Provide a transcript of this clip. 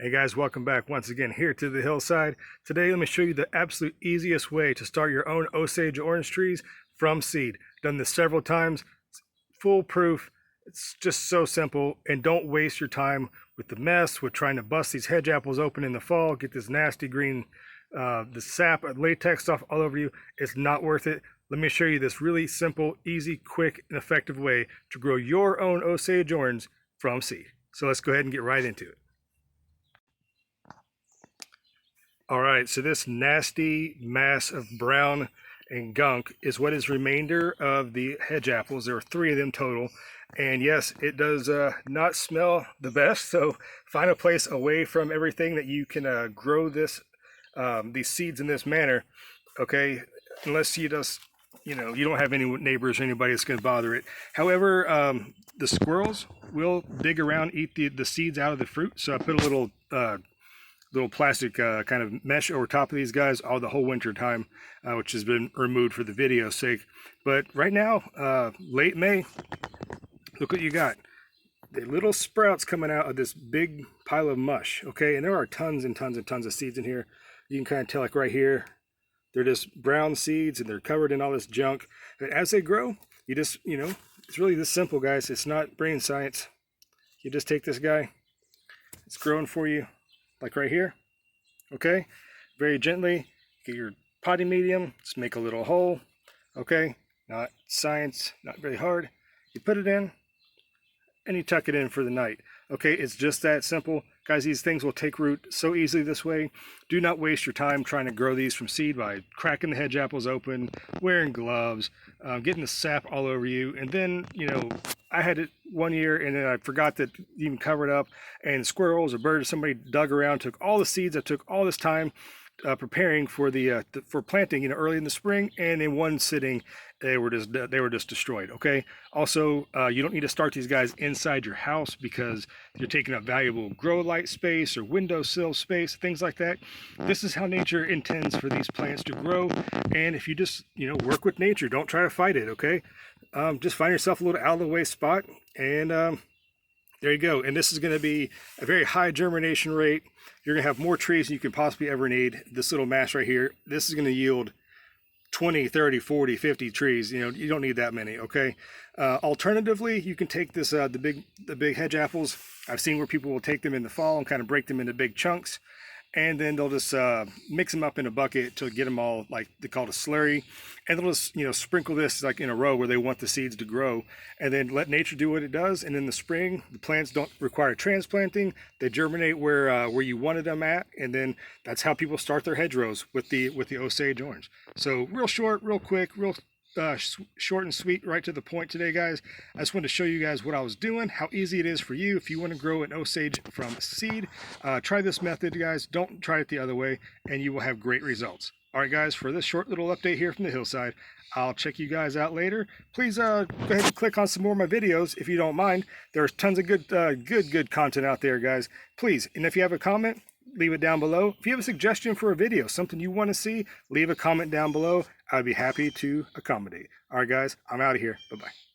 Hey guys, welcome back once again here to the hillside. Today let me show you the absolute easiest way to start your own Osage orange trees from seed. Done this several times, it's foolproof, it's just so simple, and don't waste your time with the mess, with trying to bust these hedge apples open in the fall, get this nasty green, the sap, latex stuff all over you. It's not worth it. Let me show you this really simple, easy, quick, and effective way to grow your own Osage orange from seed. So let's go ahead and get right into it. All right, so this nasty mass of brown and gunk is what is remainder of the hedge apples. There are 3 of them total. And yes, it does not smell the best. So find a place away from everything that you can grow this these seeds in this manner. Okay, unless you just, you don't have any neighbors or anybody that's going to bother it. However, the squirrels will dig around, eat the seeds out of the fruit. So I put a little plastic kind of mesh over top of these guys all the whole winter time, which has been removed for the video's sake. But right now, late May, look what you got. The little sprouts coming out of this big pile of mush, okay? And there are tons and tons and tons of seeds in here. You can kind of tell, like right here, they're just brown seeds and they're covered in all this junk. But as they grow, you just, it's really this simple, guys. It's not brain science. You just take this guy, it's growing for you, like right here, okay? Very gently, get your potting medium, just make a little hole, okay? Not science, not very hard. You put it in, and you tuck it in for the night, okay? It's just that simple. Guys, these things will take root so easily this way. Do not waste your time trying to grow these from seed by cracking the hedge apples open, wearing gloves, getting the sap all over you, and then, I had it one year and then I forgot to even cover it up, and squirrels or birds or somebody dug around, took all the seeds. I took all this time preparing for for planting, early in the spring, and in one sitting they were just destroyed. Okay. Also, you don't need to start these guys inside your house because you're taking up valuable grow light space or windowsill space, things like that. This is how nature intends for these plants to grow, and if you just work with nature, don't try to fight it. Okay. Just find yourself a little out of the way spot, and there you go. And this is going to be a very high germination rate. You're going to have more trees than you can possibly ever need. This little mass right here, this is going to yield 20, 30, 40, 50 trees. You don't need that many, okay? Alternatively, you can take this the big hedge apples. I've seen where people will take them in the fall and kind of break them into big chunks, and then they'll just mix them up in a bucket to get them all, like they call it a slurry, and they'll just sprinkle this like in a row where they want the seeds to grow, and then let nature do what it does. And in the spring, the plants don't require transplanting; they germinate where you wanted them at, and then that's how people start their hedgerows with the Osage orange. So real short, real quick, real short and sweet, right to the point today, guys. I just wanted to show you guys what I was doing, how easy it is for you if you want to grow an Osage from seed. Try this method, guys. Don't try it the other way, and you will have great results. All right, guys, for this short little update here from the hillside, I'll check you guys out later. Please go ahead and click on some more of my videos if you don't mind. There's tons of good content out there, guys. Please, and if you have a comment, leave it down below. If you have a suggestion for a video, something you want to see, leave a comment down below. I'd be happy to accommodate. All right, guys, I'm out of here. Bye-bye.